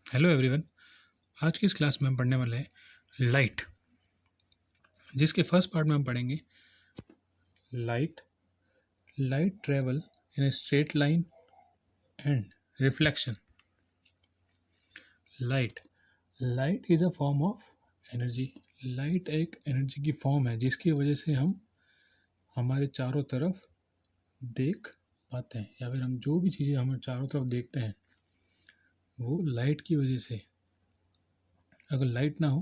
Hello everyone. आज की इस क्लास में हम पढ़ने वाले हैं लाइट, जिसके फर्स्ट पार्ट में हम पढ़ेंगे light light travel in a straight line and reflection. Light light is a form of energy. Light एक एनर्जी की फॉर्म है जिसकी वजह से हम हमारे चारों तरफ देख पाते हैं, या फिर हम जो भी चीज़ें हमारे चारों तरफ देखते हैं वो लाइट की वजह से। अगर लाइट ना हो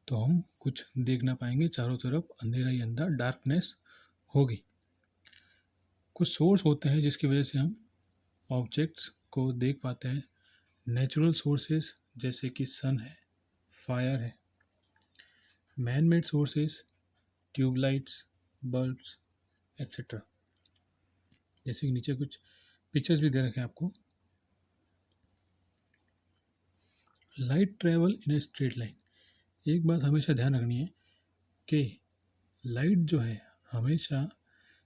तो हम कुछ देख ना पाएंगे, चारों तरफ अंधेरा ही अंधेरा, डार्कनेस होगी। कुछ सोर्स होते हैं जिसकी वजह से हम ऑब्जेक्ट्स को देख पाते हैं। नेचुरल सोर्सेज जैसे कि सन है, फायर है। Man made sources, tubelights, bulbs etcetera. जैसे कि नीचे कुछ पिक्चर्स भी दे रखे हैं आपको। Light travel in a straight line. एक बात हमेशा ध्यान रखनी है कि लाइट जो है हमेशा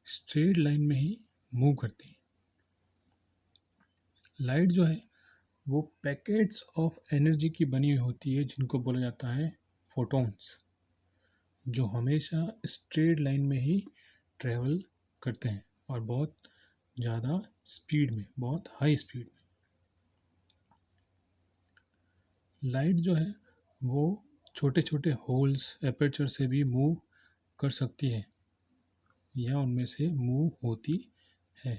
स्ट्रेट लाइन में ही मूव करती है। लाइट जो है वो पैकेट्स ऑफ एनर्जी की बनी हुई होती है जिनको बोला जाता है फोटॉन्स, जो हमेशा स्ट्रेट लाइन में ही ट्रैवल करते हैं और बहुत ज़्यादा स्पीड में, बहुत हाई स्पीड में। लाइट जो है वो छोटे छोटे होल्स, एपर्चर से भी मूव कर सकती है या उनमें से मूव होती है।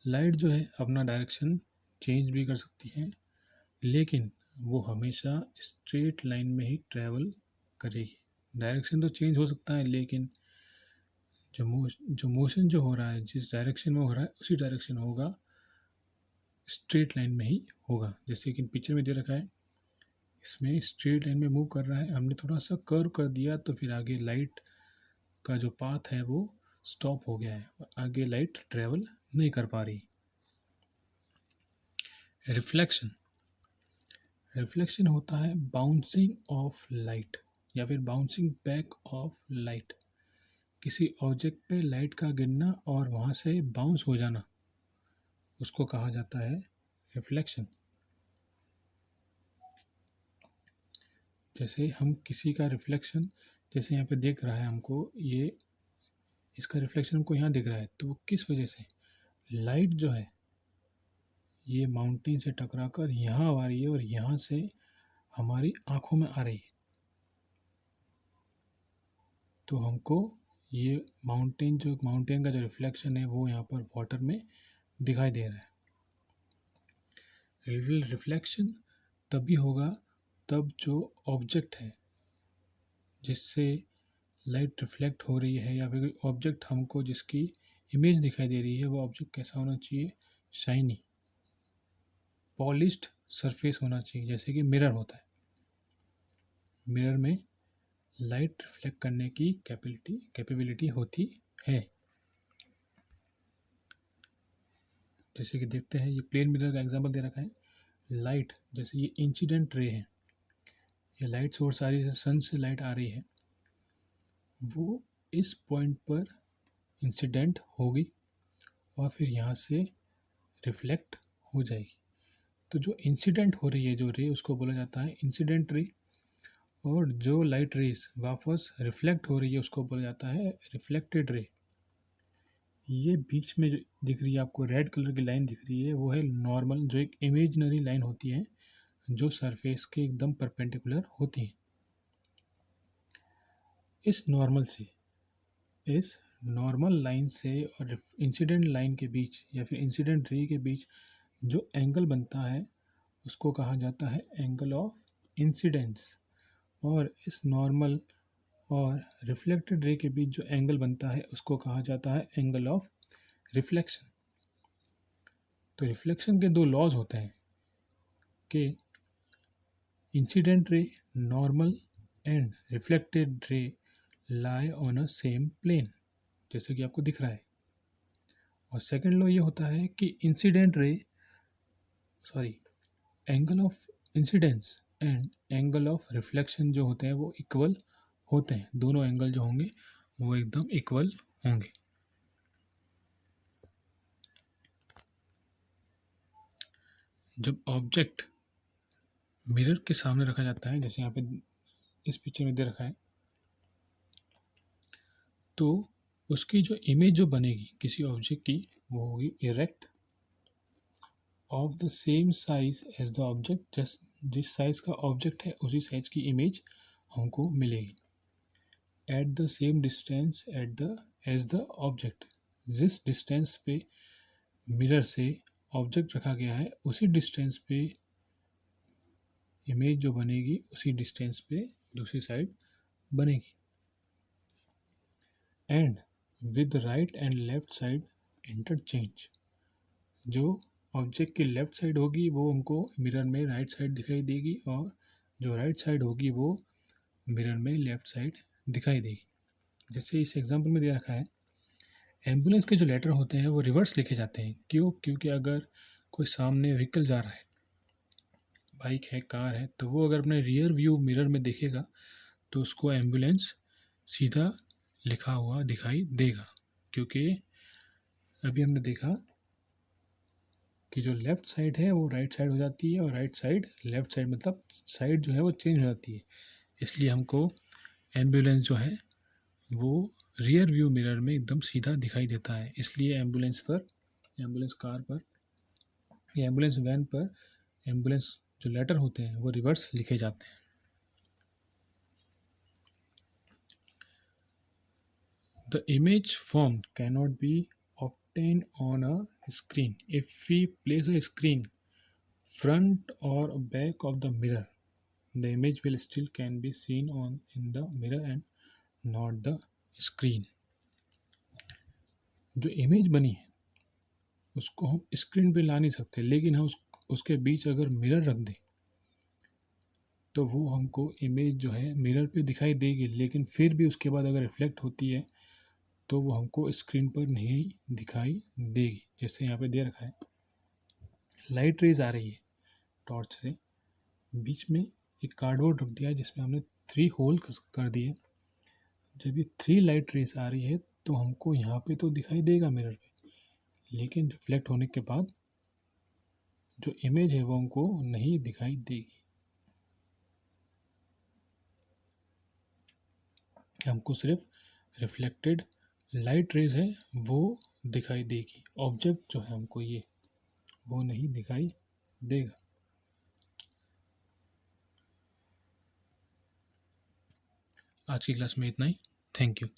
लाइट जो है अपना डायरेक्शन चेंज भी कर सकती है, लेकिन वो हमेशा स्ट्रेट लाइन में ही ट्रैवल करेगी। डायरेक्शन तो चेंज हो सकता है, लेकिन जो मोशन जो हो रहा है, जिस डायरेक्शन में हो रहा है उसी डायरेक्शन होगा, स्ट्रेट लाइन में ही होगा। जैसे कि पिक्चर में दे रखा है, इसमें स्ट्रेट लाइन में मूव कर रहा है, हमने थोड़ा सा कर्व कर दिया तो फिर आगे लाइट का जो पाथ है वो स्टॉप हो गया है और आगे लाइट ट्रैवल नहीं कर पा रही। रिफ्लेक्शन रिफ्लेक्शन होता है बाउंसिंग ऑफ लाइट या फिर बाउंसिंग बैक ऑफ लाइट। किसी ऑब्जेक्ट पे लाइट का गिरना और वहाँ से बाउंस हो जाना, उसको कहा जाता है रिफ्लेक्शन। जैसे हम किसी का रिफ्लेक्शन, जैसे यहाँ पे दिख रहा है हमको, ये इसका रिफ्लेक्शन हमको यहाँ दिख रहा है, तो वो किस वजह से? लाइट जो है ये माउंटेन से टकरा कर यहाँ आ रही है और यहाँ से हमारी आँखों में आ रही है, तो हमको ये माउंटेन का जो रिफ्लेक्शन है वो यहाँ पर वाटर में दिखाई दे रहा है। रिफ्लेक्शन तभी होगा तब जो ऑब्जेक्ट है जिससे लाइट रिफ्लेक्ट हो रही है, या फिर ऑब्जेक्ट हमको जिसकी इमेज दिखाई दे रही है, वो ऑब्जेक्ट कैसा होना चाहिए? शाइनी, पॉलिश्ड सरफेस होना चाहिए, जैसे कि मिरर होता है। मिरर में लाइट रिफ्लेक्ट करने की कैपेबिलिटी होती है। जैसे कि देखते हैं, ये प्लेन मिरर का एग्जांपल दे रखा है। लाइट जैसे ये इंसिडेंट रे है, ये लाइट सोर्स आ रही है, सन से लाइट आ रही है, वो इस पॉइंट पर इंसिडेंट होगी और फिर यहाँ से रिफ्लेक्ट हो जाएगी। तो जो इंसिडेंट हो रही है जो रे, उसको बोला जाता है इंसिडेंट रे, और जो लाइट रेस वापस रिफ्लेक्ट हो रही है उसको बोला जाता है रिफ्लेक्टेड रे। ये बीच में जो दिख रही है आपको रेड कलर की लाइन दिख रही है, वो है नॉर्मल, जो एक इमेजिनरी लाइन होती है जो सरफेस के एकदम परपेंडिकुलर होती है। इस नॉर्मल लाइन से और इंसिडेंट लाइन के बीच या फिर इंसिडेंट रे के बीच जो एंगल बनता है उसको कहा जाता है एंगल ऑफ इंसिडेंस। और इस नॉर्मल और रिफ्लेक्टेड रे के बीच जो एंगल बनता है उसको कहा जाता है एंगल ऑफ रिफ्लेक्शन। तो रिफ्लेक्शन के दो लॉज होते हैं कि incident ray, normal and reflected ray lie on a same plane, जैसे कि आपको दिख रहा है। और सेकंड लॉ ये होता है कि angle of incidence and angle of reflection जो होते हैं वो इक्वल होते हैं। दोनों एंगल जो होंगे वो एकदम इक्वल होंगे। जब ऑब्जेक्ट मिरर के सामने रखा जाता है, जैसे यहाँ पे इस पिक्चर में दे रखा है, तो उसकी जो इमेज जो बनेगी किसी ऑब्जेक्ट की, वो होगी erect, of the same size as the object, just जिस साइज का ऑब्जेक्ट है उसी साइज की इमेज हमको मिलेगी। At the same distance as the object, जिस डिस्टेंस पे मिरर से ऑब्जेक्ट रखा गया है उसी डिस्टेंस पे इमेज जो बनेगी उसी डिस्टेंस पे दूसरी साइड बनेगी। And with right and left side interchange, जो ऑब्जेक्ट की लेफ्ट साइड होगी वो हमको मिरर में राइट साइड दिखाई देगी, और जो राइट साइड होगी वो मिरर में लेफ्ट साइड दिखाई देगी। जैसे इस एग्जांपल में दे रखा है, एम्बुलेंस के जो लेटर होते हैं वो रिवर्स लिखे जाते हैं। क्यों? क्योंकि अगर कोई सामने व्हीकल जा रहा है, बाइक है, कार है, तो वो अगर अपने रियर व्यू मिरर में देखेगा तो उसको एम्बुलेंस सीधा लिखा हुआ दिखाई देगा। क्योंकि अभी हमने देखा कि जो लेफ़्ट साइड है वो राइट साइड हो जाती है, और राइट साइड लेफ़्ट साइड, मतलब साइड जो है वो चेंज हो जाती है। इसलिए हमको एम्बुलेंस जो है वो रियर व्यू मिरर में एकदम सीधा दिखाई देता है। इसलिए एम्बुलेंस पर, एम्बुलेंस कार पर या एम्बुलेंस वैन पर एम्बुलेंस जो लेटर होते हैं वो रिवर्स लिखे जाते हैं। The image form cannot be obtained on a screen. If we place a screen front or back of the mirror, the image will still can be seen on in the mirror and not the screen. जो image बनी है उसको हम screen पे ला नहीं सकते, लेकिन हम उसके बीच अगर मिरर रख दें तो वो हमको इमेज जो है मिरर पे दिखाई देगी, लेकिन फिर भी उसके बाद अगर रिफ्लेक्ट होती है तो वो हमको स्क्रीन पर नहीं दिखाई देगी। जैसे यहाँ पे दे रखा है, लाइट रेज आ रही है टॉर्च से, बीच में एक कार्डबोर्ड रख दिया है जिसमें हमने 3 होल कर दिए। जब ये 3 लाइट रेज आ रही है तो हमको यहाँ पे तो दिखाई देगा मिरर पे, लेकिन रिफ्लेक्ट होने के बाद जो इमेज है वो हमको नहीं दिखाई देगी। हमको सिर्फ रिफ्लेक्टेड लाइट रेज है वो दिखाई देगी, ऑब्जेक्ट जो है हमको ये वो नहीं दिखाई देगा। आज की क्लास में इतना ही। Thank you.